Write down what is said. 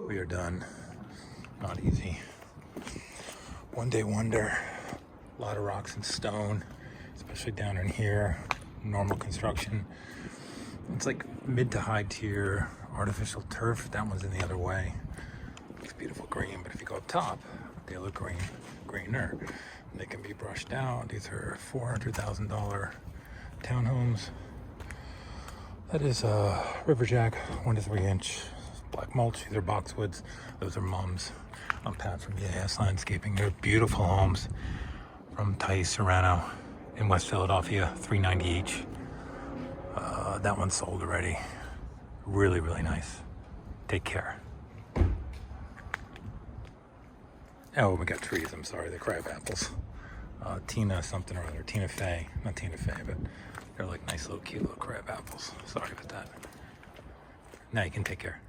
We are done. Not easy. One day wonder. A lot of rocks and stone, especially down in here. Normal construction. It's like mid to high tier artificial turf. That one's in the other way. Looks beautiful green, but if you go up top, they look greener. They can be brushed out. These are $400,000 townhomes. That is Riverjack, 1 to 3 inch black mulch. These are boxwoods. Those are mums. I'm Pat from EAS Landscaping. They're beautiful homes from Tice, Serrano in West Philadelphia, $390 each. That one's sold already. Really, really nice. Take care. Oh, we got trees. I'm sorry, they're crab apples. Tina something or other. Tina Fey. Not Tina Fey, but they're like nice little cute little crab apples. Sorry about that. Now you can take care.